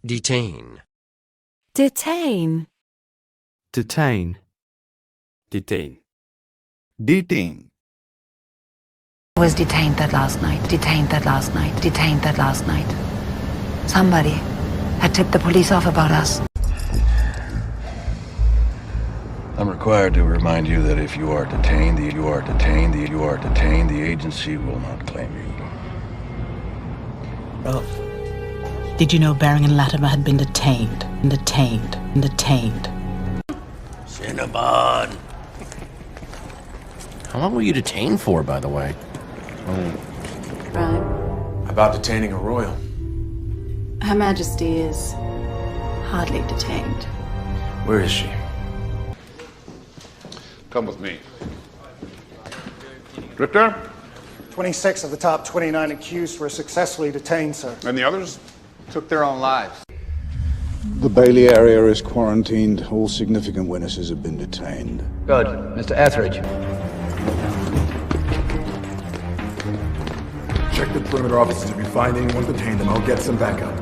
Detain. Detain. Detain. Detain. Detain. Was detained that last night. Detained that last night. Detained that last night. Somebody had tipped the police off about us. I'm required to remind you that if you are detained, the agency will not claim you. Oh. Did you know Baring and Latimer had been detained? Cinnabon. How long were you detained for, by the way? Right. About detaining a royal. Her Majesty is hardly detained. Where is she? Come with me. Richter? 26 of the top 29 accused were successfully detained, sir. And the others took their own lives. The Bailey area is quarantined. All significant witnesses have been detained. Good. Mr. Etheridge. Check the perimeter offices. If you find anyone detained, then I'll get some backup.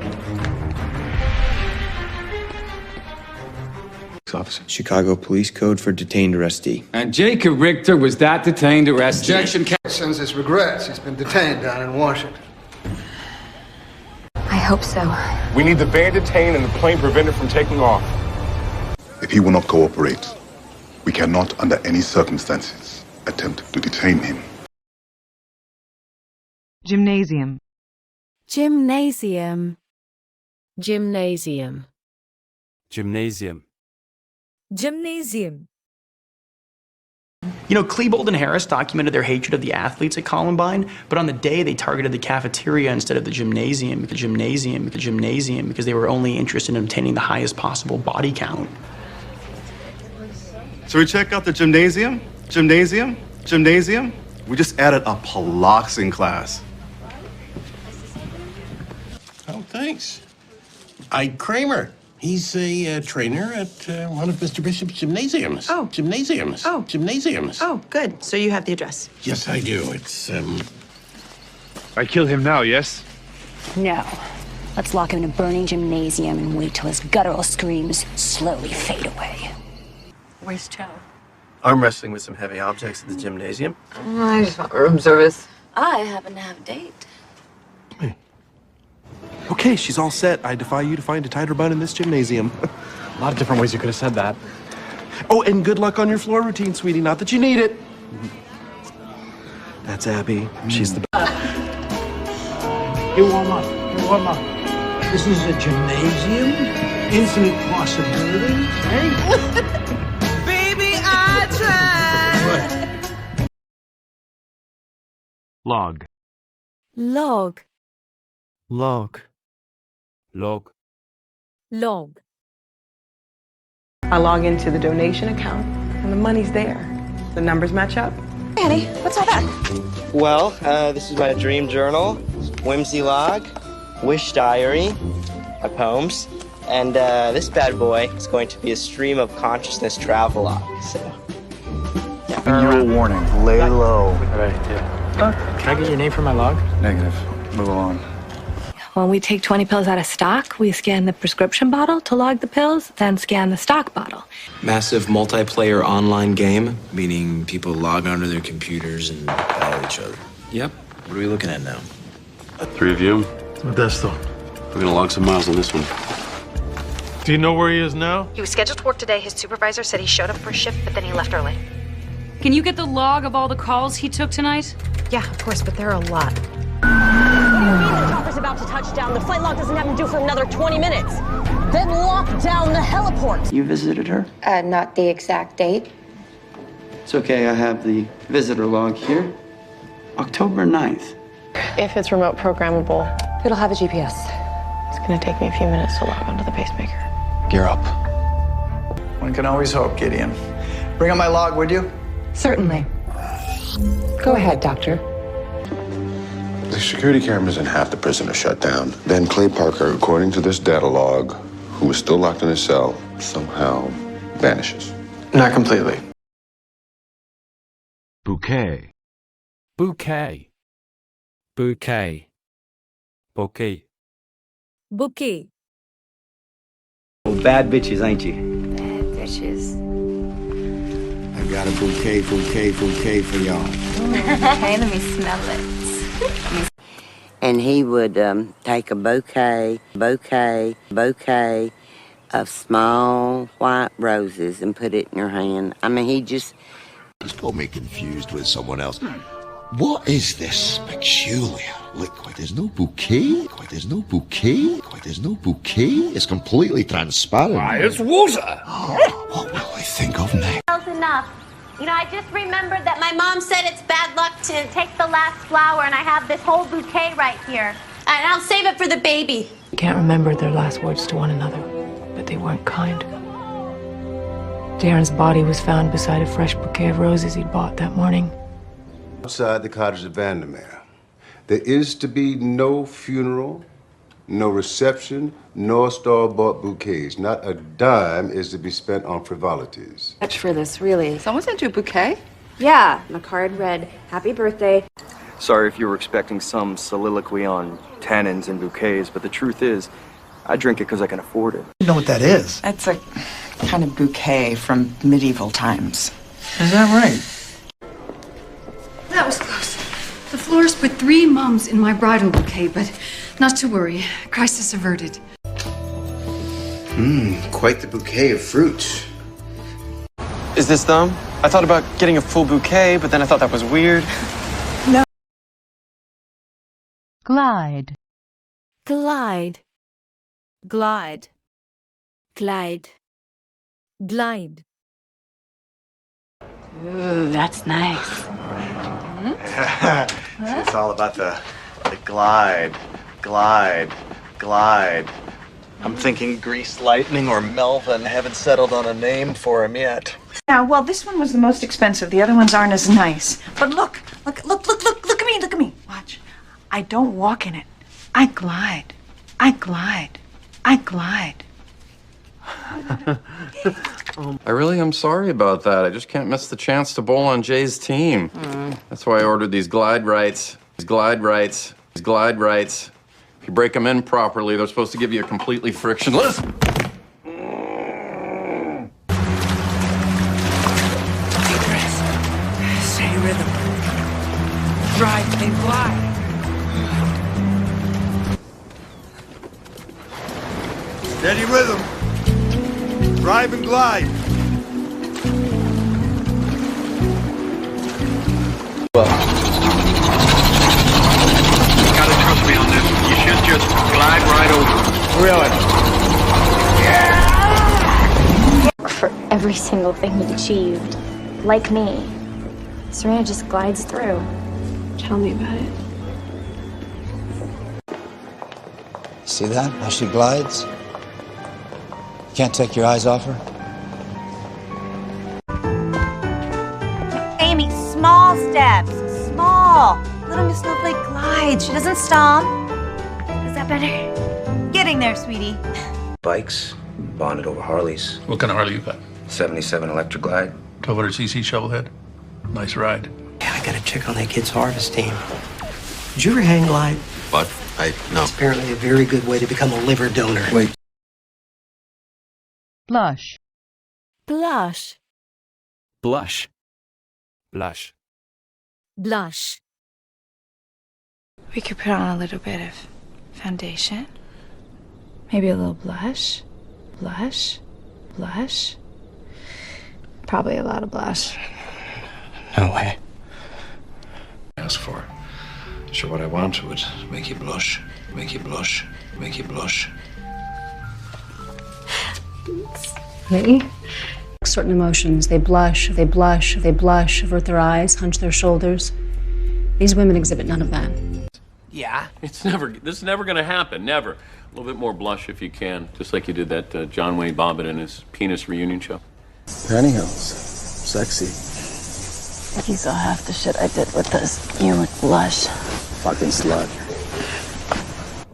Officer. Chicago Police Code for detained arrestee. And Jacob Richter was that detained arrestee? Objection. Sends his regrets. He's been detained down in Washington. I hope so. We need the van detained and the plane prevented from taking off. If he will not cooperate, we cannot, under any circumstances, attempt to detain him. Gymnasium. Gymnasium. Gymnasium. Gymnasium. Gymnasium. You know, Klebold and Harris documented their hatred of the athletes at Columbine, but on the day they targeted the cafeteria instead of the gymnasium, because they were only interested in obtaining the highest possible body count. So we check out the gymnasium? We just added a piloxing class. Oh, thanks. Ike Kramer. He's a trainer at one of Mr. Bishop's gymnasiums. Oh. Gymnasiums. Oh. Gymnasiums. Oh, good. So you have the address. Yes, I do. It's, I kill him now, yes? No. Let's lock him in a burning gymnasium and wait till his guttural screams slowly fade away. Where's Joe? I'm wrestling with some heavy objects at the gymnasium. I just want room service. I happen to have a date. Okay, she's all set. I defy you to find a tighter bun in this gymnasium. A lot of different ways you could have said that. Oh, and good luck on your floor routine, sweetie. Not that you need it. That's Abby. She's the best. You warm up. This is a gymnasium? Infinite possibilities, eh? Baby, I tried. Log. Log. Log. Log. Log. I log into the donation account, and the money's there. The numbers match up. Annie, what's all that? Well, this is my dream journal, whimsy log, wish diary, my poems, and this bad boy is going to be a stream of consciousness travel log, so... And you a warning. Lay low. Right, yeah. Can I get your name for my log? Negative. Move along. When we take 20 pills out of stock, we scan the prescription bottle to log the pills, then scan the stock bottle. Massive multiplayer online game, meaning people log onto their computers and battle each other. Yep. What are we looking at now? 3 of you. Modesto. We're gonna log some miles on this one. Do you know where he is now? He was scheduled to work today. His supervisor said he showed up for a shift, but then he left early. Can you get the log of all the calls he took tonight? Yeah, of course, but there are a lot. The chopper's about to touch down. The flight log doesn't have him due for another 20 minutes. Then lock down the heliport. You visited her? Not the exact date. It's okay, I have the visitor log here. October 9th. If it's remote programmable, it'll have a GPS. It's gonna take me a few minutes to log onto the pacemaker. Gear up. One can always hope, Gideon. Bring up my log, would you? Certainly. Go ahead, Doctor. The security cameras in half the prison are shut down. Then Clay Parker, according to this data log, who is still locked in his cell, somehow vanishes. Not completely. Bouquet. Bouquet. Bouquet. Bouquet. Bouquet. bad bitches, ain't you? Bad bitches. I got a bouquet for y'all. Okay, let me smell it. And he would take a bouquet of small white roses and put it in your hand. I mean, he just... It's got me confused with someone else. What is this peculiar liquid? There's no bouquet. There's no bouquet. There's no bouquet. It's completely transparent. Why, it's water. What will I think of next? That's enough. You know, I just remembered that my mom said it's bad luck to take the last flower, and I have this whole bouquet right here. And I'll save it for the baby. I can't remember their last words to one another, but they weren't kind. Darren's body was found beside a fresh bouquet of roses he'd bought that morning. Outside the cottage of Vandermeer, there is to be no funeral, no reception, nor store-bought bouquets. Not a dime is to be spent on frivolities. Much for this, really. Someone sent you a bouquet? Yeah, my card read, "Happy birthday." Sorry if you were expecting some soliloquy on tannins and bouquets, but the truth is, I drink it because I can afford it. You know what that is? That's a kind of bouquet from medieval times. Is that right? That was close. The florist put 3 mums in my bridal bouquet, but not to worry. Crisis averted. Quite the bouquet of fruits. Is this them? I thought about getting a full bouquet, but then I thought that was weird. No. Glide. Glide. Glide. Glide. Glide. Ooh, that's nice. It's all about the glide. I'm thinking Grease Lightning or Melvin. I haven't settled on a name for him yet. Yeah, well, this one was the most expensive. The other ones aren't as nice. But look at me. Watch. I don't walk in it. I glide. I glide. I really am sorry about that. I just can't miss the chance to bowl on Jay's team. That's why I ordered these glide rights. If you break them in properly, they're supposed to give you a completely frictionless... Steady rhythm. Drive and glide. Steady rhythm. Drive and glide. You gotta trust me on this. You should just glide right over. Really? For every single thing you've achieved, like me, Serena just glides through. Tell me about it. See that? How she glides? Can't take your eyes off her? Amy, small steps. Small. Little Miss Snowflake glides. She doesn't stomp. Is that better? Getting there, sweetie. Bikes, bonded over Harleys. What kind of Harley you got? 77 Electric Glide. 1200cc shovelhead. Nice ride. Yeah, I gotta check on that kid's harvest team. Did you ever hang glide? What? No. It's apparently a very good way to become a liver donor. Wait. Blush. Blush. Blush. Blush. Blush. We could put on a little bit of foundation. Maybe a little blush. Blush. Probably a lot of blush. No way. Ask for. Sure, what I want would make you blush. Me? Certain emotions. They blush, avert their eyes, hunch their shoulders. These women exhibit none of that. Yeah. This is never gonna happen, never. A little bit more blush if you can, just like you did that John Wayne Bobbitt in his penis reunion show. Pantyhose. Sexy. If you saw half the shit I did with this, you would blush. Fucking slut.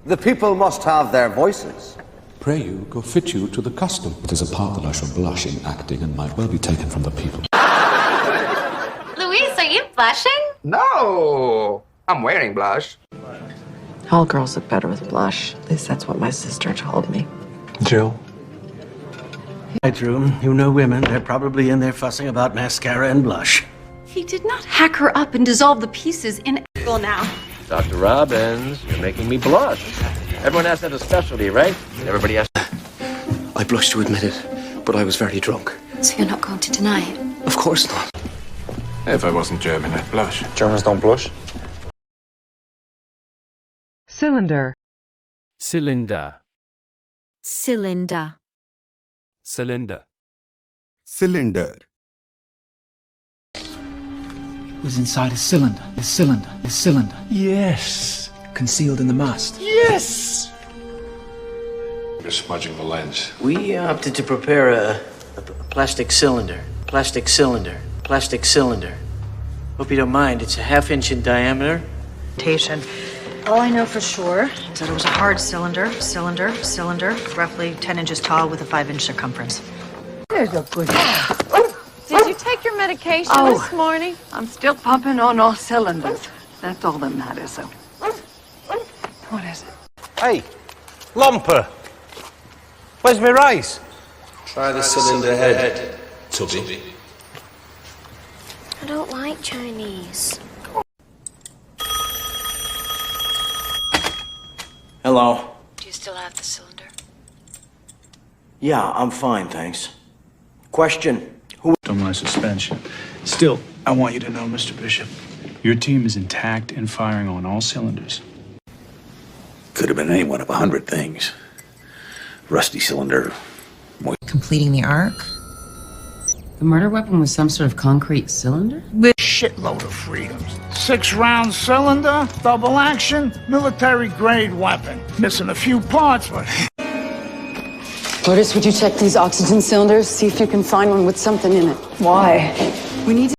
The people must have their voices. Pray you go fit you to the custom. It is a part that I shall blush in acting and might well be taken from the people. Luis, are you blushing? No! I'm wearing blush. All girls look better with blush. At least that's what my sister told me. Jill, Bedroom, you know women. They're probably in there fussing about mascara and blush. He did not hack her up and dissolve the pieces in now. Dr. Robbins, you're making me blush. Everyone has to have a specialty, right? Everybody has to... I blush to admit it, but I was very drunk. So you're not going to deny it? Of course not. If I wasn't German, I'd blush. Germans don't blush. Cylinder. Cylinder. Cylinder. Cylinder. Cylinder. Was inside a cylinder. A cylinder. A cylinder. Yes. Concealed in the mast. Yes. You're smudging the lens. We opted to prepare a plastic cylinder. Plastic cylinder. Plastic cylinder. Hope you don't mind. It's a 1/2 inch in diameter. All I know for sure is that it was a hard cylinder, roughly 10 inches tall with a 5-inch circumference. There's a good. Did you take your medication this morning? I'm still pumping on all cylinders. That's all that matters, though. What is it? Hey, Lumper. Where's my rice? Try the cylinder head, Tubby. I don't like Chinese. Hello. Do you still have the cylinder? Yeah, I'm fine, thanks. Question. Who on my suspension. Still, I want you to know, Mr. Bishop, your team is intact and firing on all cylinders. Could have been any one of 100 things. Rusty cylinder. Completing the arc? The murder weapon was some sort of concrete cylinder? With shitload of freedoms. 6-round cylinder, double action, military grade weapon. Missing a few parts, but... Curtis, would you check these oxygen cylinders? See if you can find one with something in it. Why? We need to...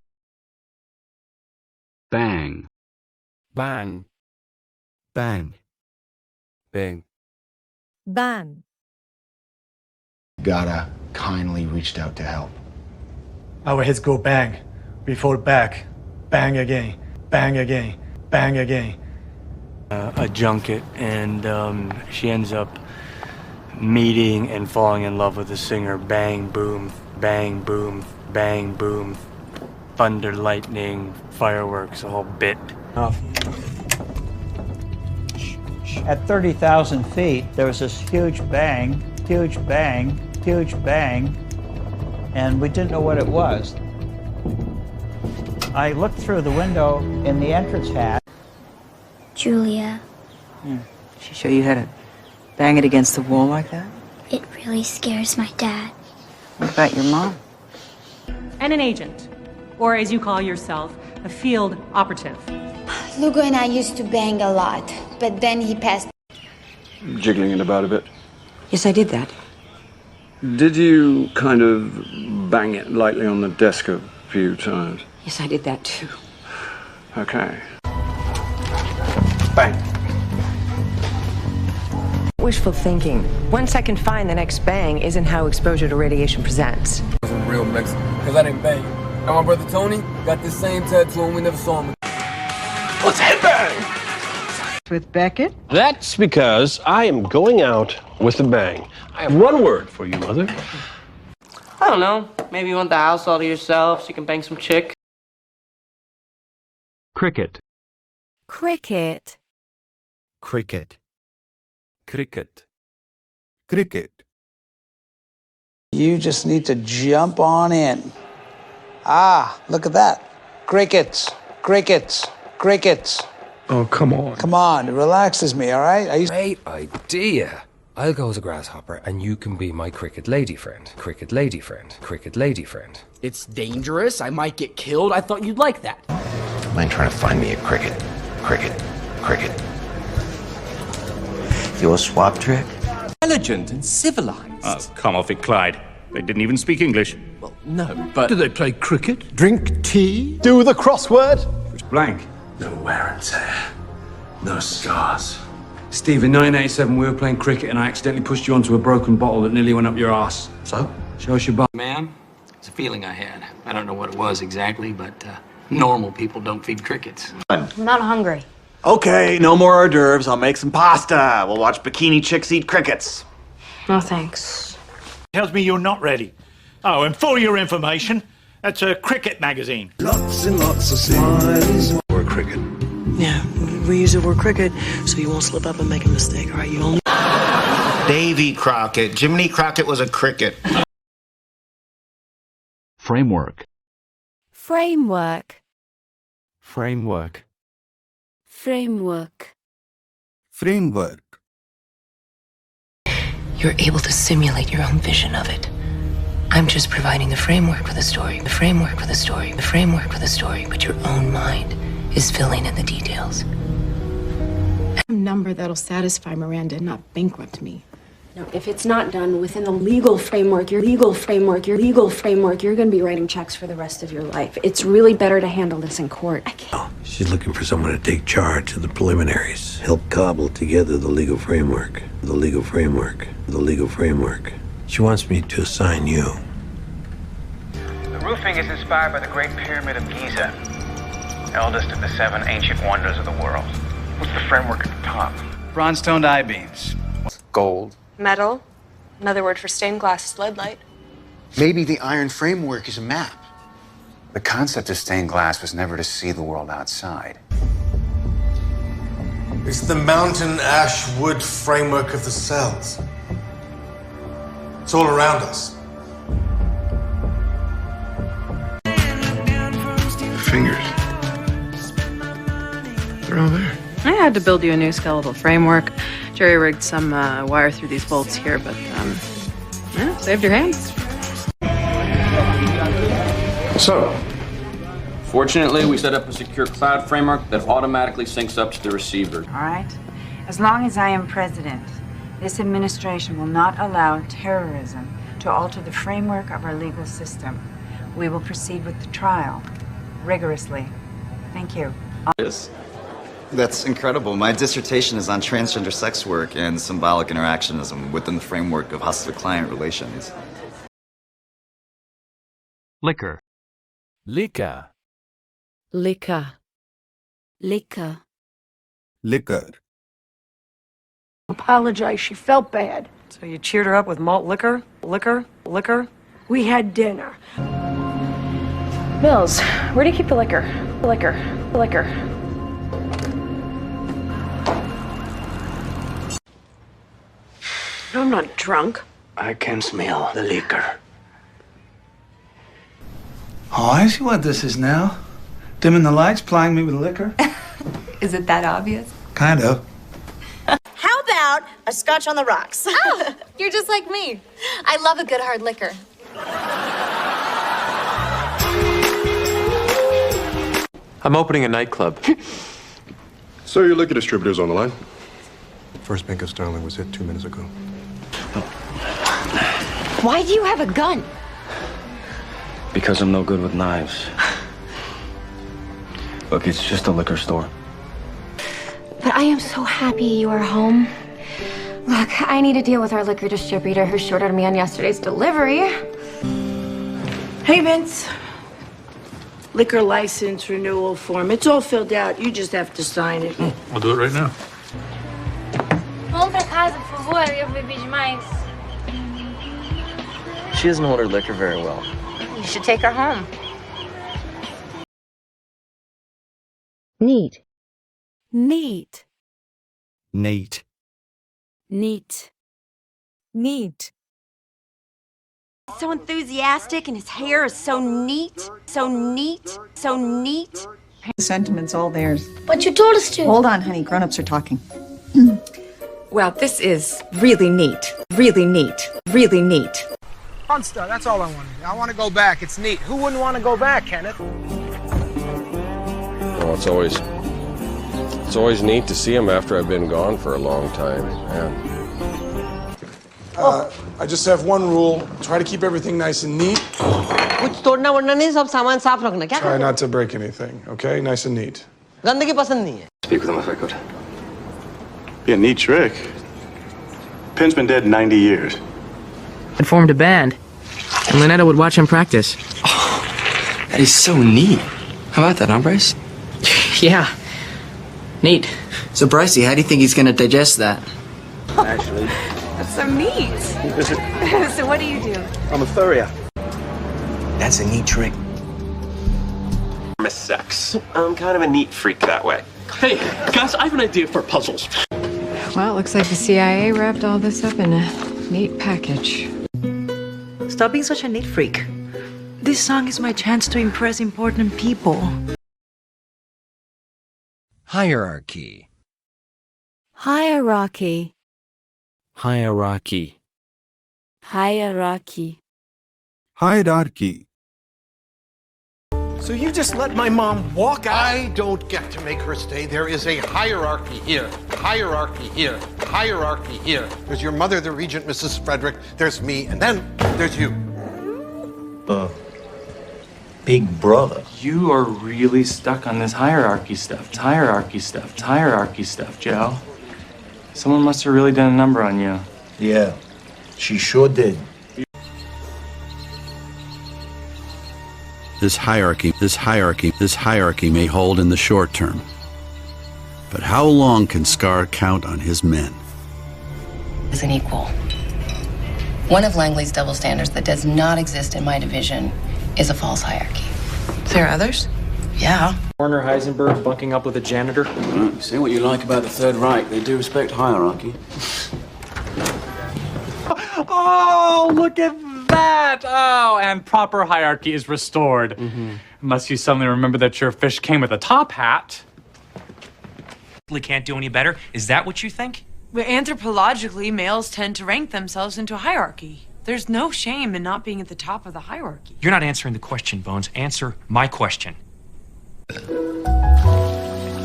Bang. Bang. Bang. Bang. Bang. Gotta kindly reached out to help. Our heads go bang, we fall back, bang again, bang again, bang again. a junket, and she ends up meeting and falling in love with the singer. Bang, boom, bang, boom, bang, boom, thunder, lightning, fireworks, a whole bit. At 30,000 feet, there was this huge bang, huge bang, huge bang, and we didn't know what it was. I looked through the window in the entrance hatch. Julia. She show you how to bang it against the wall like that? It really scares my dad. What about your mom? And an agent, or as you call yourself, a field operative. Lugo and I used to bang a lot, but then he passed. Jiggling it about a bit. Yes, I did that. Did you kind of bang it lightly on the desk a few times? Yes, I did that too. Okay. Bang. Wishful thinking. One second fine, the next bang isn't how exposure to radiation presents. I'm real Mexican, because I didn't bang. And my brother Tony got the same tattoo and we never saw him. Let's headbang! With Beckett? That's because I am going out with a bang. I have one word for you, Mother. I don't know. Maybe you want the house all to yourself so you can bang some chick. Cricket. Cricket. Cricket. Cricket. Cricket. You just need to jump on in. Ah, look at that. Crickets, crickets, crickets. Oh, come on. Come on, it relaxes me, all right? Great idea. I'll go as a grasshopper and you can be my cricket lady friend. Cricket lady friend. Cricket lady friend. It's dangerous. I might get killed. I thought you'd like that. Mind trying to find me a cricket. Cricket. Cricket. Your swap trick? Intelligent and civilized. Oh, come off it, Clyde. They didn't even speak English. Well, no, but... Do they play cricket? Drink tea? Do the crossword? Blank. No wear and tear. No scars. Steve, in 1987, we were playing cricket and I accidentally pushed you onto a broken bottle that nearly went up your ass. So? Show us your butt. Man, it's a feeling I had. I don't know what it was exactly, but normal people don't feed crickets. I'm not hungry. Okay, no more hors d'oeuvres. I'll make some pasta. We'll watch bikini chicks eat crickets. No thanks. Tells me you're not ready. Oh, and for your information, that's a cricket magazine. Lots and lots of smiles. Or cricket. Yeah, we use the word cricket so you won't slip up and make a mistake, all right? You only... Davy Crockett. Jiminy Crockett was a cricket. Framework. Framework. Framework. Framework. Framework. You're able to simulate your own vision of it. I'm just providing the framework for the story, the framework for the story, the framework for the story, but your own mind is filling in the details. A number that'll satisfy Miranda and not bankrupt me. No, if it's not done within the legal framework, you're going to be writing checks for the rest of your life. It's really better to handle this in court. I can't. She's looking for someone to take charge of the preliminaries. Help cobble together the legal framework. The legal framework. The legal framework. She wants me to assign you. The roofing is inspired by the Great Pyramid of Giza, eldest of the 7 ancient wonders of the world. What's the framework at the top? Bronze-toned I-beams. Gold. Metal. Another word for stained glass is lead light. Maybe the iron framework is a map. The concept of stained glass was never to see the world outside. It's the mountain ash wood framework of the cells. It's all around us. The fingers. They're all there. I had to build you a new skeletal framework. Jerry-rigged some wire through these bolts here, but yeah, saved your hands. So, fortunately, we set up a secure cloud framework that automatically syncs up to the receiver. All right? As long as I am president, this administration will not allow terrorism to alter the framework of our legal system. We will proceed with the trial rigorously. Thank you. Yes. That's incredible. My dissertation is on transgender sex work and symbolic interactionism within the framework of hostile-client relations. Liquor. Liquor. Liquor. Liquor. Liquor. Apologize. She felt bad. So you cheered her up with malt liquor? Liquor? Liquor? We had dinner. Mills, where do you keep the liquor? Liquor. Liquor. I'm not drunk. I can smell the liquor. Oh, I see what this is now. Dimming the lights, plying me with liquor. Is it that obvious? Kind of. How about a scotch on the rocks? Oh, you're just like me. I love a good hard liquor. I'm opening a nightclub. So your liquor distributor's on the line? First Bank of Sterling was hit 2 minutes ago. Why do you have a gun? Because I'm no good with knives. Look, it's just a liquor store. But I am so happy you are home. Look, I need to deal with our liquor distributor who shorted me on yesterday's delivery. Hey, Vince. Liquor license renewal form. It's all filled out. You just have to sign it. I'll do it right now. Vamos pra casa, por favor. Eu bebi demais. She doesn't order liquor very well. You should take her home. Neat. Neat. Neat. Neat. Neat. So enthusiastic, and his hair is so neat. So neat. So neat. The sentiment's all theirs. But you told us to. Hold on, honey. Grown-ups are talking. Well, this is really neat. Really neat. Really neat. Fun stuff, that's all I want. I want to go back. It's neat. Who wouldn't want to go back, Kenneth? Well, it's always neat to see him after I've been gone for a long time. Yeah. I just have one rule. Try to keep everything nice and neat. कुछ तोड़ना वोड़ना नहीं, सब सामान साफ रखना, क्या? Try not to break anything, okay? Nice and neat. गंदगी पसंद नहीं है. Speak with him if I could. Be a neat trick. Penn's been dead 90 years. And formed a band. And Lynetta would watch him practice. Oh, that is so neat. How about that, huh, Bryce? Yeah. Neat. So, Brycey, how do you think he's gonna digest that? Actually, that's So neat. So what do you do? I'm a furrier. That's a neat trick. Miss sex. I'm kind of a neat freak that way. Hey, guys, I have an idea for puzzles. Well, it looks like the CIA wrapped all this up in a neat package. Stop being such a neat freak. This song is my chance to impress important people. Hierarchy. Hierarchy. Hierarchy. Hierarchy. Hierarchy. So you just let my mom walk out? I don't get to make her stay. There is a hierarchy here. Hierarchy here. Hierarchy here. There's your mother, the regent, Mrs. Frederick. There's me, and then there's you. Big brother. You are really stuck on this hierarchy stuff. Hierarchy stuff. Hierarchy stuff, Joe. Someone must have really done a number on you. Yeah, she sure did. This hierarchy may hold in the short term. But how long can Scar count on his men? Is an equal. One of Langley's double standards that does not exist in my division is a false hierarchy. There are others? Yeah. Werner Heisenberg bunking up with a janitor. You say what you like about the Third Reich, they do respect hierarchy. Oh, look at that! Oh, and proper hierarchy is restored. Unless you suddenly remember that your fish came with a top hat. Can't do any better. Is that what you think? But anthropologically, males tend to rank themselves into a hierarchy. There's no shame in not being at the top of the hierarchy. You're not answering the question, Bones. Answer my question.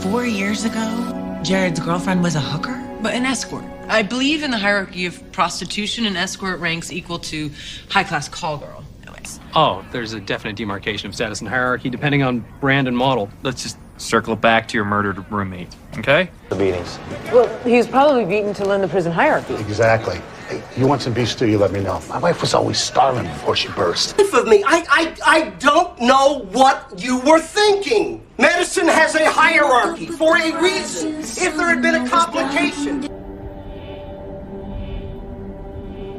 4 years ago, Jared's girlfriend was a hooker, but an escort. I believe in the hierarchy of prostitution, and escort ranks equal to high-class call girl. Oh, there's a definite demarcation of status and hierarchy depending on brand and model. Let's just circle it back to your murdered roommate, okay? The beatings. Well, he was probably beaten to learn the prison hierarchy. Exactly. Hey, you want some beef stew, you let me know. My wife was always starving before she burst. For me, I don't know what you were thinking. Medicine has a hierarchy for a reason. If there had been a complication.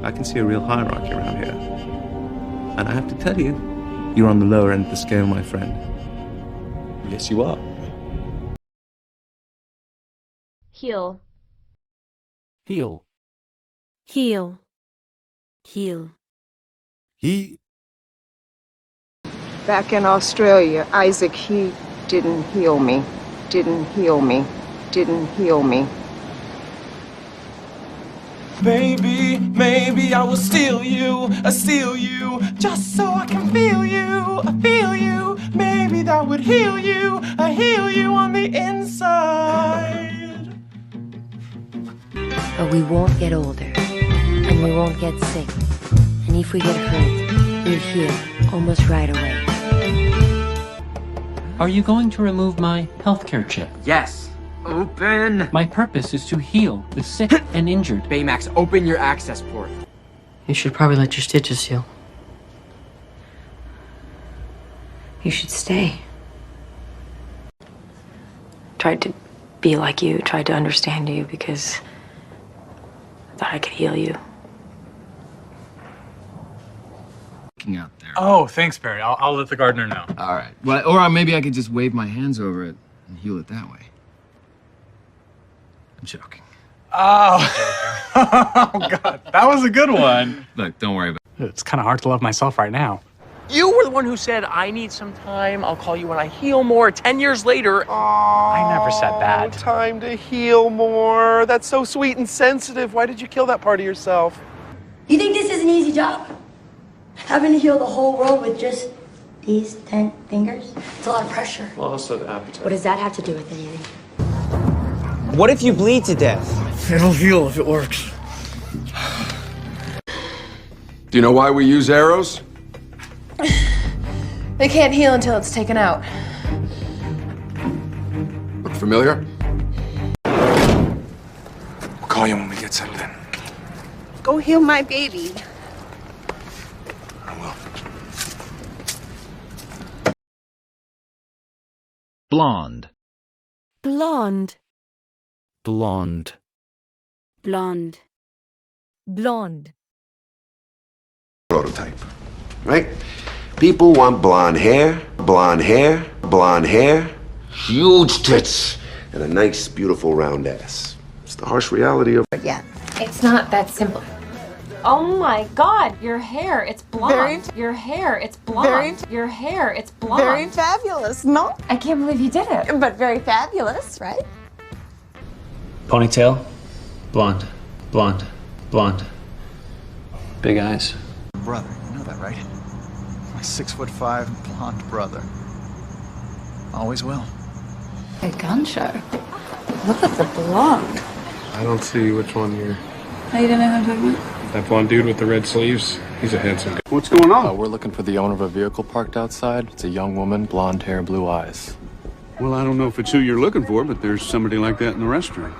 I can see a real hierarchy around here. And I have to tell you, you're on the lower end of the scale, my friend. Yes, you are. Heel. Heel. Heel. Heel. He. Back in Australia, Isaac, he didn't heal me. Didn't heal me. Didn't heal me. Baby, maybe I will steal you, just so I can feel you, Maybe that would heal you on the inside. But we won't get older, and we won't get sick. And if we get hurt, we'll heal almost right away. Are you going to remove my healthcare chip? Yes. Open. My purpose is to heal the sick and injured. Baymax, open your access port. You should probably let your stitches heal. You should stay. Tried to be like you, tried to understand you because I thought I could heal you. Out there. Oh, thanks, Barry. I'll let the gardener know. All right. Well, or maybe I could just wave my hands over it and heal it that way. I'm joking. Oh. Oh, God. That was a good one. Look, don't worry about it. It's kind of hard to love myself right now. You were the one who said, I need some time. I'll call you when I heal more. 10 years later. I never said that. Time to heal more. That's so sweet and sensitive. Why did you kill that part of yourself? You think this is an easy job? Having to heal the whole world with just these 10 fingers? It's a lot of pressure. Well, also the appetite. What does that have to do with anything? What if you bleed to death? It'll heal if it works. Do you know why we use arrows? They can't heal until it's taken out. Look familiar? We'll call you when we get something. Go heal my baby. Blonde. Blonde. Blonde. Blonde. Blonde. Prototype, right? People want blonde hair, blonde hair, blonde hair, huge tits, and a nice, beautiful round ass. It's the harsh reality of... Yeah, it's not that simple. Oh my god, your hair, it's blonde. Your hair, it's blonde. Your hair, it's blonde. Very fabulous, no? I can't believe you did it. But very fabulous, right? Ponytail, blonde, blonde, blonde. Big eyes. Brother, you know that, right? My 6'5" blonde brother. Always will. A gun show. Look at the blonde. I don't see which one you're... How you don't know who I'm talking about? That blonde dude with the red sleeves? He's a handsome guy. What's going on? We're looking for the owner of a vehicle parked outside. It's a young woman, blonde hair, blue eyes. Well, I don't know if it's who you're looking for, but there's somebody like that in the restaurant.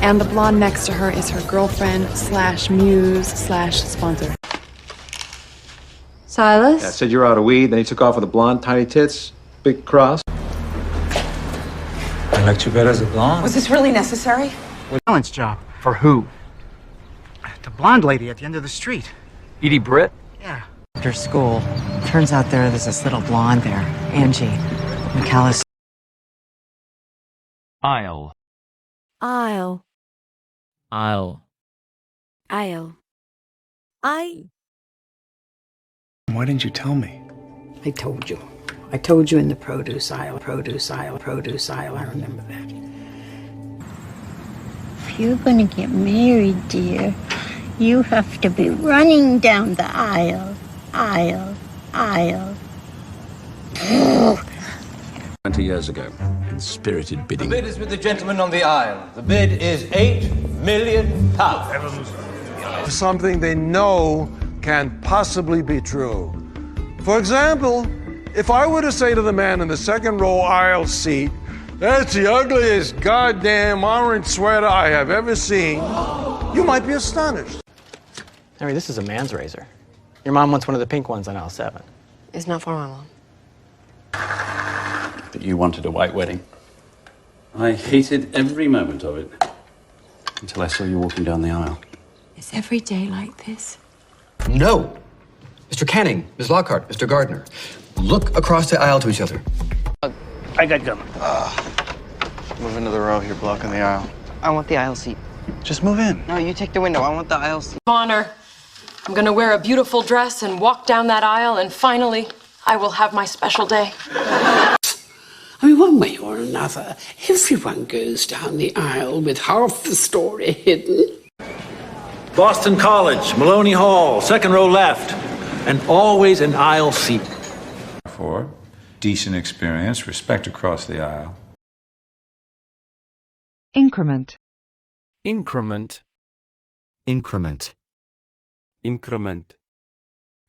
And the blonde next to her is her girlfriend / muse / sponsor. Silas? Yeah, said you're out of weed. Then he took off with the blonde, tiny tits, big cross. I liked you better as a blonde. Was this really necessary? Balance job. For who? The blonde lady at the end of the street. Edie Britt? Yeah. After school, turns out there's this little blonde there, Angie McAllister. Aisle. Aisle. Aisle. Aisle. Why didn't you tell me? I told you. I told you in the produce aisle, produce aisle, produce aisle. I remember that. If you're gonna get married, dear, you have to be running down the aisle, aisle, aisle. 20 years ago, in spirited bidding. The bid is with the gentleman on the aisle. The bid is £8 million. Something they know can't possibly be true. For example, if I were to say to the man in the second row aisle seat, "That's the ugliest goddamn orange sweater I have ever seen," you might be astonished. Harry, this is a man's razor. Your mom wants one of the pink ones on aisle 7. It's not for my mom. But you wanted a white wedding. I hated every moment of it. Until I saw you walking down the aisle. Is every day like this? No! Mr. Canning, Ms. Lockhart, Mr. Gardner. Look across the aisle to each other. I got gum. Move into the row. You're blocking the aisle. I want the aisle seat. Just move in. No, you take the window. I want the aisle seat. Honor. I'm gonna wear a beautiful dress and walk down that aisle, and finally, I will have my special day. I mean, one way or another, everyone goes down the aisle with half the story hidden. Boston College, Maloney Hall, second row left. And always an aisle seat. For decent experience, respect across the aisle. Increment. Increment. Increment. Increment.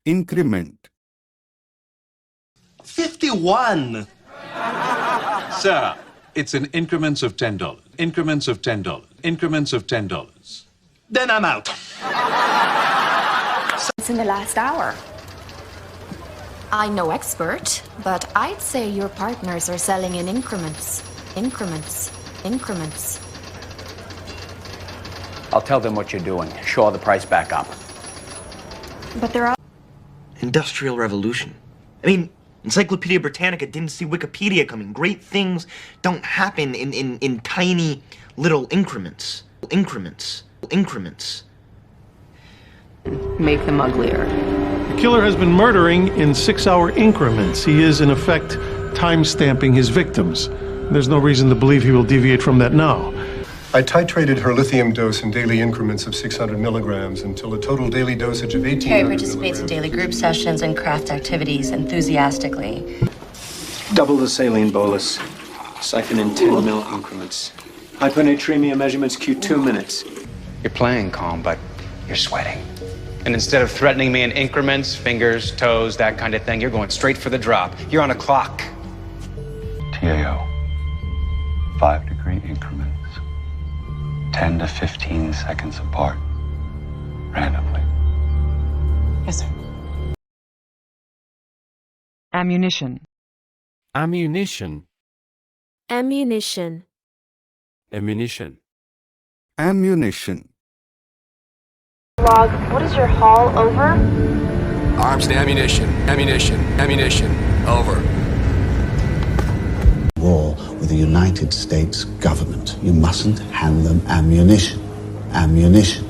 Increment. 51. Sir, it's in increments of $10. Increments of $10. Increments of $10. Then I'm out. It's in the last hour. I'm no expert, but I'd say your partners are selling in increments. Increments. Increments. I'll tell them what you're doing. Shore the price back up. But they're all... Industrial Revolution. I mean, Encyclopedia Britannica didn't see Wikipedia coming. Great things don't happen in tiny little increments. Increments. Increments. Make them uglier. The killer has been murdering in 6-hour increments. He is, in effect, time-stamping his victims. There's no reason to believe he will deviate from that now. I titrated her lithium dose in daily increments of 600 milligrams until a total daily dosage of 1800 Harry participates in daily group sessions and craft activities enthusiastically. Double the saline bolus. Siphon in 10 mil increments. Hyponatremia measurements Q2 minutes. You're playing calm, but you're sweating. And instead of threatening me in increments, fingers, toes, that kind of thing, you're going straight for the drop. You're on a clock. TAO. 5-degree increments. 10 to 15 seconds apart. Randomly. Yes, sir. Ammunition. Ammunition. Ammunition. Ammunition. Ammunition. Log, what is your haul? Over? Arms and ammunition. Ammunition. Over. War with the United States government. You mustn't hand them ammunition. Ammunition.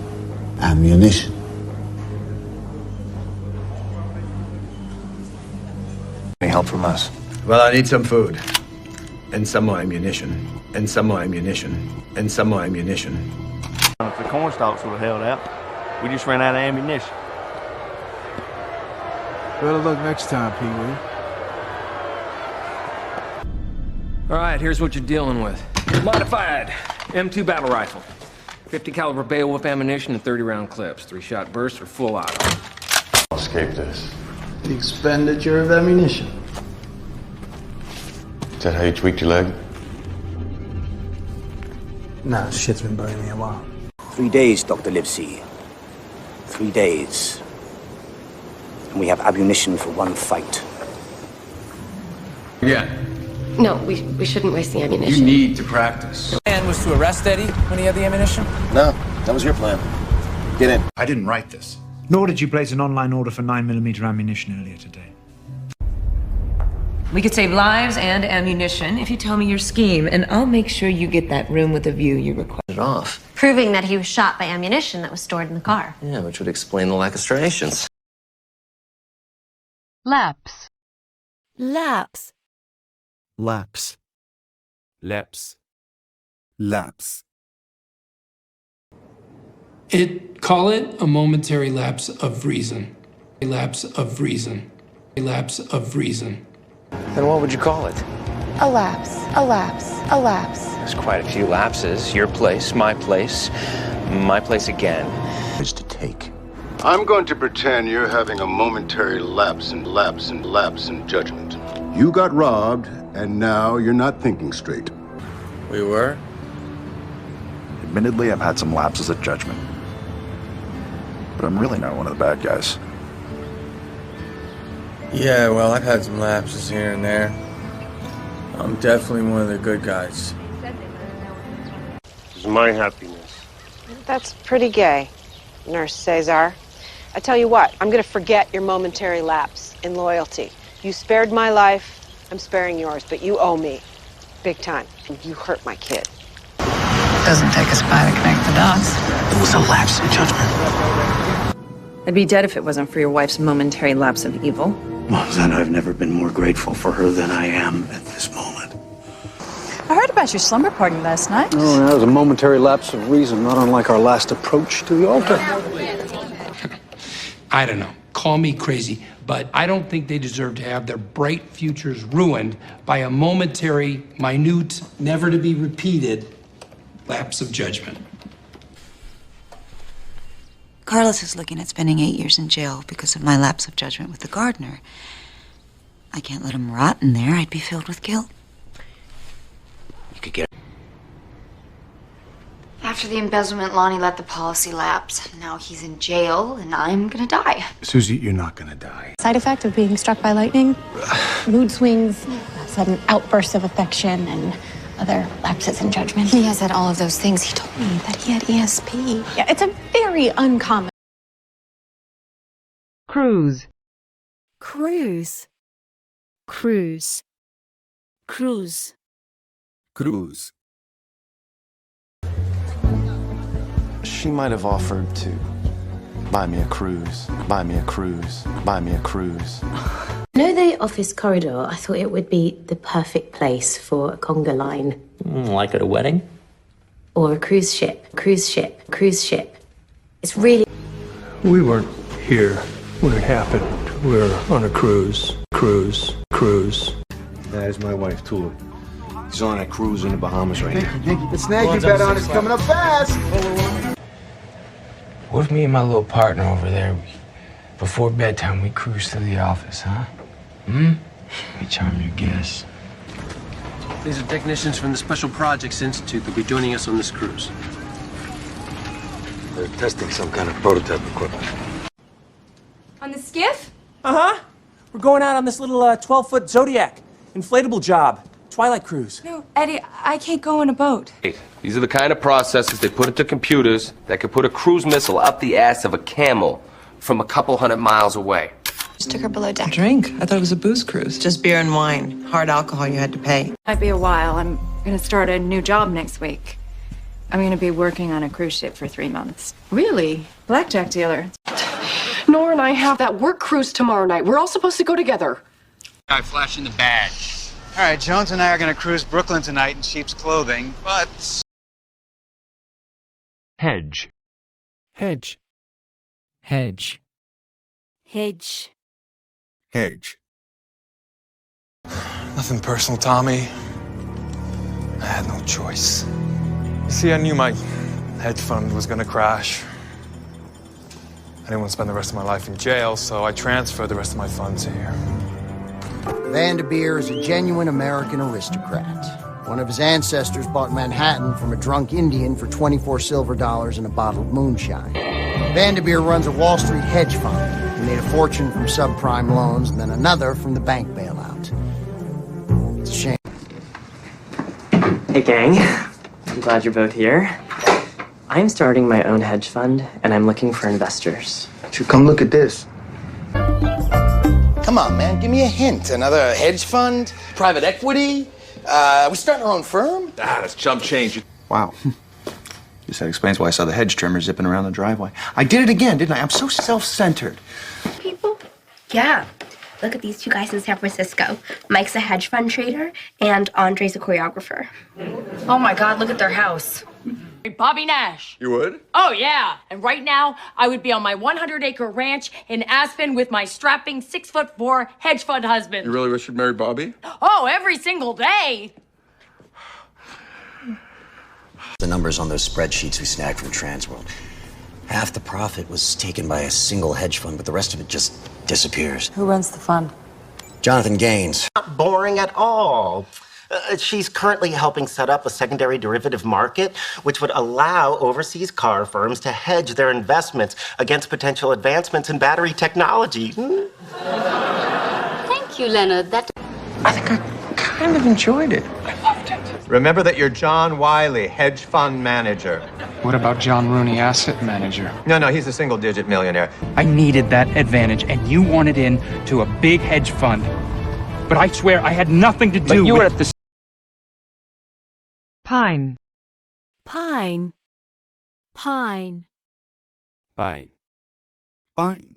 Any help from us? Well, I need some food. And some more ammunition. And some more ammunition. And some more ammunition. If the corn stalks would have held out, we just ran out of ammunition. Better luck next time, Pee-wee. All right, here's what you're dealing with. Modified M2 battle rifle. 50 caliber Beowulf ammunition and 30-round clips. 3-shot bursts or full auto. I'll escape this. The expenditure of ammunition. Is that how you tweaked your leg? Nah, shit's been burning me a while. 3 days, Dr. Livesey. 3 days. And we have ammunition for one fight. Yeah. No, we shouldn't waste the ammunition. You need to practice. Your plan was to arrest Eddie when he had the ammunition? No, that was your plan. Get in. I didn't write this. Nor did you place an online order for 9mm ammunition earlier today. We could save lives and ammunition if you tell me your scheme, and I'll make sure you get that room with the view you requested off. Proving that he was shot by ammunition that was stored in the car. Yeah, which would explain the lack of striations. Lapse. Lapse. Lapse. Lapse. Lapse. Call it a momentary lapse of reason. A lapse of reason. A lapse of reason. Then what would you call it? A lapse. There's quite a few lapses. Your place, my place again. Is to take. I'm going to pretend you're having a momentary lapse in judgment. You got robbed, and now you're not thinking straight. We were? Admittedly, I've had some lapses of judgment. But I'm really not one of the bad guys. Yeah, well, I've had some lapses here and there. I'm definitely one of the good guys. This is my happiness. That's pretty gay, Nurse Cesar. I tell you what, I'm going to forget your momentary lapse in loyalty. You spared my life, I'm sparing yours, but you owe me. Big time. And you hurt my kid. Doesn't take a spy to connect the dots. It was a lapse in judgment. I'd be dead if it wasn't for your wife's momentary lapse of evil. Well, then I've never been more grateful for her than I am at this moment. I heard about your slumber party last night. Oh, that was a momentary lapse of reason, not unlike our last approach to the altar. I don't know. Call me crazy, but I don't think they deserve to have their bright futures ruined by a momentary, minute, never to be repeated lapse of judgment. Carlos is looking at spending 8 years in jail because of my lapse of judgment with the gardener. I can't let him rot in there. I'd be filled with guilt. You could get... After the embezzlement, Lonnie let the policy lapse. Now he's in jail, and I'm gonna die. Susie, you're not gonna die. Side effect of being struck by lightning? Mood swings, sudden outbursts of affection, and other lapses in judgment. He has had all of those things. He told me that he had ESP. Yeah, it's a very uncommon. Cruise. Cruise. Cruise. Cruise. Cruise. She might have offered to buy me a cruise, buy me a cruise, buy me a cruise. You know the office corridor? I thought it would be the perfect place for a conga line. Like at a wedding? Or a cruise ship. Cruise ship. Cruise ship. It's really... We weren't here when it happened. We were on a cruise. Cruise. That is my wife, Tula. He's on a cruise in the Bahamas right now. The snag you bet on is coming up fast. What if me and my little partner over there, before bedtime, we cruise to the office, huh? We charm your guests. These are technicians from the Special Projects Institute that'll be joining us on this cruise. They're testing some kind of prototype equipment. On the skiff? Uh-huh. We're going out on this little 12-foot Zodiac inflatable job. Twilight Cruise. No, Eddie, I can't go on a boat. These are the kind of processes they put into computers that could put a cruise missile up the ass of a camel from a couple 100 miles away. Just took her below deck. Drink? I thought it was a booze cruise. Just beer and wine. Hard alcohol you had to pay. Might be a while. I'm gonna start a new job next week. I'm gonna be working on a cruise ship for 3 months. Really? Blackjack dealer. Nora and I have that work cruise tomorrow night. We're all supposed to go together. Guy flashing the badge. All right, Jones and I are going to cruise Brooklyn tonight in sheep's clothing, but... Hedge. Hedge. Hedge. Hedge. Hedge. Nothing personal, Tommy. I had no choice. You see, I knew my hedge fund was going to crash. I didn't want to spend the rest of my life in jail, so I transferred the rest of my funds here. Vanderbeer is a genuine American aristocrat. One of his ancestors bought Manhattan from a drunk Indian for 24 silver dollars and a bottle of moonshine. Vanderbeer runs a Wall Street hedge fund. He made a fortune from subprime loans and then another from the bank bailout. It's a shame. Hey, gang. I'm glad you're both here. I'm starting my own hedge fund, and I'm looking for investors. So come look at this. Come on, man, give me a hint. Another hedge fund? Private equity? We starting our own firm? That's chump change. Wow. Guess that explains why I saw the hedge trimmer zipping around the driveway. I did it again, didn't I? I'm so self-centered. People? Yeah. Look at these two guys in San Francisco. Mike's a hedge fund trader, and Andre's a choreographer. Oh my God, look at their house. Bobby Nash. You would? Oh, yeah. And right now, I would be on my 100-acre ranch in Aspen with my strapping 6'4" hedge fund husband. You really wish you'd marry Bobby? Oh, every single day. The numbers on those spreadsheets we snagged from Transworld. Half the profit was taken by a single hedge fund, but the rest of it just disappears. Who runs the fund? Jonathan Gaines. Not boring at all. She's currently helping set up a secondary derivative market, which would allow overseas car firms to hedge their investments against potential advancements in battery technology. Thank you, Leonard. I think I kind of enjoyed it. I loved it. Remember that you're John Wiley, hedge fund manager. What about John Rooney, asset manager? No, he's a single-digit millionaire. I needed that advantage, and you wanted in to a big hedge fund. But I swear I had nothing to do with... You were at the... Pine. Pine. Pine. Pine. Fine.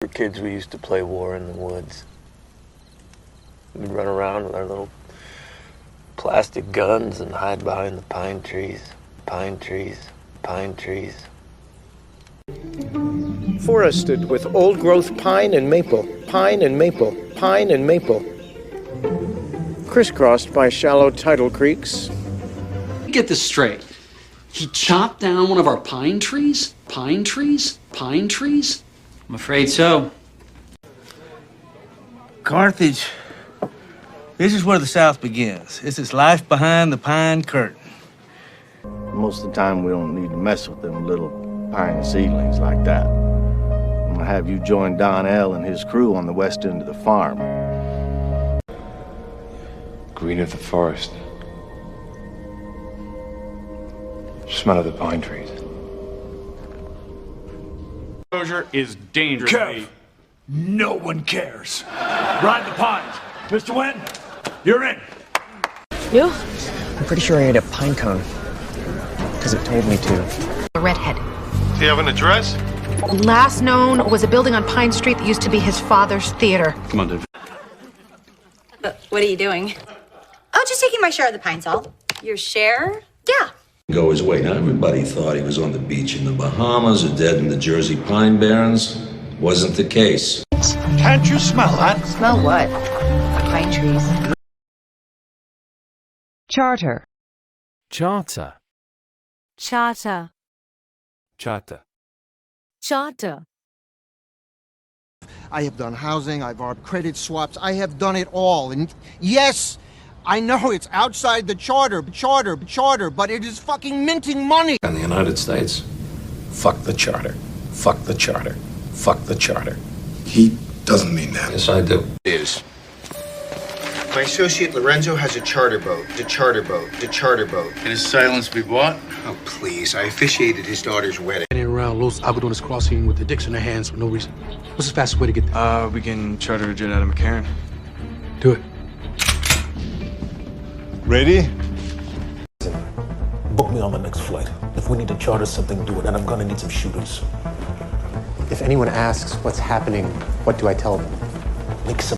For kids, we used to play war in the woods. We'd run around with our little plastic guns and hide behind the pine trees. Pine trees. Pine trees. Forested with old-growth pine and maple, pine and maple, pine and maple. Crisscrossed by shallow tidal creeks. Get this straight. He chopped down one of our pine trees? Pine trees? Pine trees? I'm afraid so. Carthage. This is where the South begins. This is life behind the pine curtain. Most of the time, we don't need to mess with them little pine seedlings like that. I'm gonna have you join Donnell and his crew on the west end of the farm. Green of the forest. Smell of the pine trees. Exposure is dangerous. Kev, no one cares. Ride the pines. Mr. Wen, you're in. You? I'm pretty sure I ate a pine cone. Because it told me to. A redhead. Do you have an address? Last known was a building on Pine Street that used to be his father's theater. Come on, Dave. What are you doing? Oh, just taking my share of the pine salt. Your share? Yeah. Go his way. Now, everybody thought he was on the beach in the Bahamas or dead in the Jersey Pine Barrens. Wasn't the case. Can't you smell that? Smell what? Pine trees. Charter. Charter. Charter. Charter. Charter. I have done housing, I've arbed credit swaps, I have done it all. And yes, I know it's outside the charter, but it is fucking minting money. In the United States, fuck the charter. Fuck the charter. Fuck the charter. He doesn't mean that. Yes, I do. Is. My associate Lorenzo has a charter boat. The charter boat. The charter boat. Can his silence be bought? Oh, please. I officiated his daughter's wedding. Getting around Los Algodones crossing with the dicks in their hands for no reason. What's the fastest way to get there? We can charter a jet out of McCarran. Do it. Ready? Book me on the next flight. If we need to charter something, do it. And I'm gonna need some shooters. If anyone asks what's happening, what do I tell them? Make some.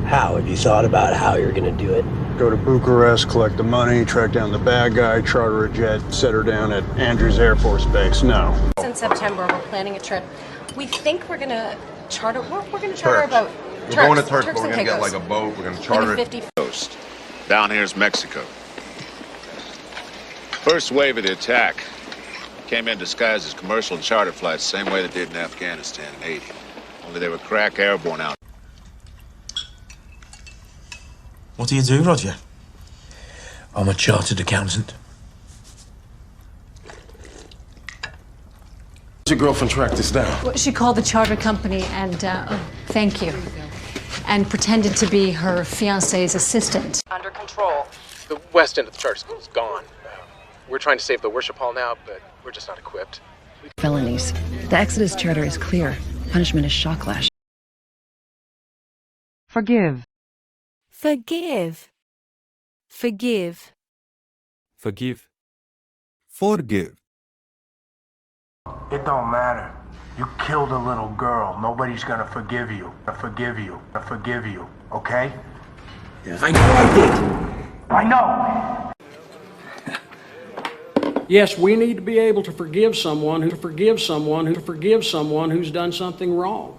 How? Have you thought about how you're gonna do it? Go to Bucharest, collect the money, track down the bad guy, charter a jet, set her down at Andrews Air Force Base. No. In September, we're planning a trip. We think we're gonna charter. We're gonna charter a boat. We're going to Turks, but we're gonna get like a boat. We're gonna charter it. Coast. Down here's Mexico. First wave of the attack came in disguised as commercial and charter flights, same way they did in Afghanistan in '80. Only they were crack airborne out. What do you do, Roger? I'm a chartered accountant. Your girlfriend tracked this down. Well, she called the charter company and, thank you, and pretended to be her fiancé's assistant. Under control. The west end of the charter school is gone. We're trying to save the worship hall now, but we're just not equipped. Felonies. The Exodus charter is clear. Punishment is shocklash. Forgive. Forgive. Forgive. Forgive. Forgive. It don't matter. You killed a little girl. Nobody's gonna forgive you. Forgive you. Forgive you. Okay? Yes. I know I did. I know. Yes, we need to be able to forgive someone who's done something wrong.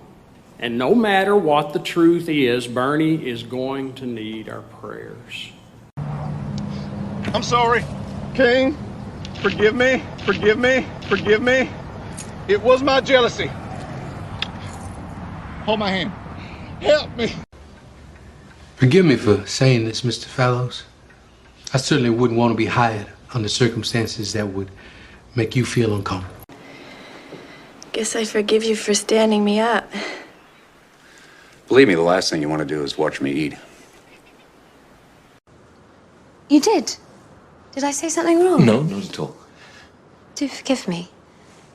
And no matter what the truth is, Bernie is going to need our prayers. I'm sorry. King, forgive me. Forgive me. Forgive me. It was my jealousy. Hold my hand. Help me. Forgive me for saying this, Mr. Fallows. I certainly wouldn't want to be hired under circumstances that would make you feel uncomfortable. Guess I forgive you for standing me up. Believe me, the last thing you want to do is watch me eat. You did? Did I say something wrong? No, not at all. Do forgive me.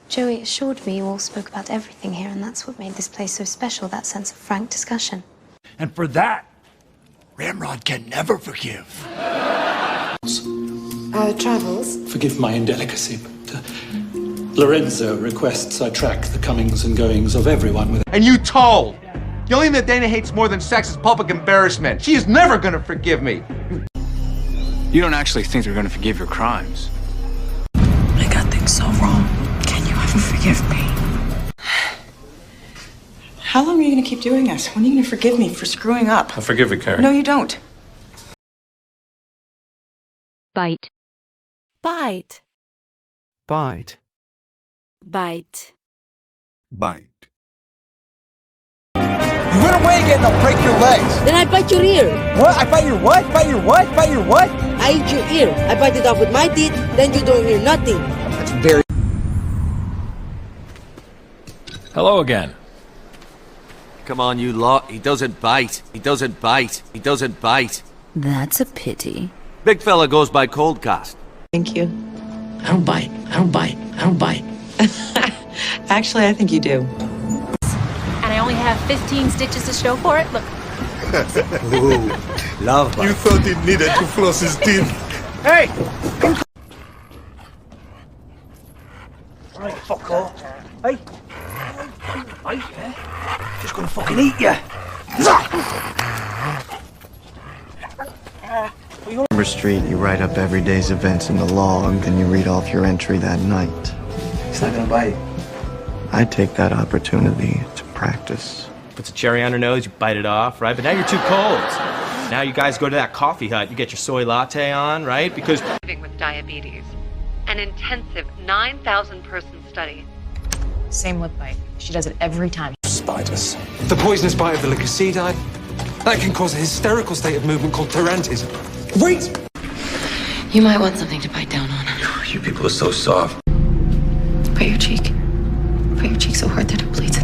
Joey assured me you all spoke about everything here, and that's what made this place so special, that sense of frank discussion. And for that, Ramrod can never forgive. Travels? Forgive my indelicacy, but Lorenzo requests I track the comings and goings of everyone with. And you told! The only thing that Dana hates more than sex is public embarrassment. She is never gonna forgive me. You don't actually think they're going to forgive your crimes. I got things so wrong. Can you ever forgive me? How long are you going to keep doing this? When are you going to forgive me for screwing up? I forgive you, Carrie. No, you don't. Bite. Bite. Bite. Bite. Bite. You run away again, I'll break your legs. Then I bite your ear. What? I bite your what? Bite your what? Bite your what? I eat your ear. I bite it off with my teeth, then you don't hear nothing. That's very... Hello again. Come on, you lot. He doesn't bite. He doesn't bite. He doesn't bite. That's a pity. Big fella goes by cold cast. Thank you. I don't bite. I don't bite. I don't bite. Actually, I think you do. And I only have 15 stitches to show for it. Look. Ooh, love bite. You thought he needed to floss his teeth. Hey! Alright, fuck off. Hey? Hey? Just gonna fucking eat ya. Number Street, you write up every day's events in the log, then you read off your entry that night. He's not gonna bite. I take that opportunity to practice. Puts a cherry on her nose, you bite it off, right? But now you're too cold. Now you guys go to that coffee hut, you get your soy latte on, right? Because living with diabetes, an intensive 9,000-person study. Same with bite. She does it every time. Spiders. The poisonous bite of the Lycosidae. That can cause a hysterical state of movement called tarantism. Wait! You might want something to bite down on. You people are so soft. Put your cheek so hard that it bleeds.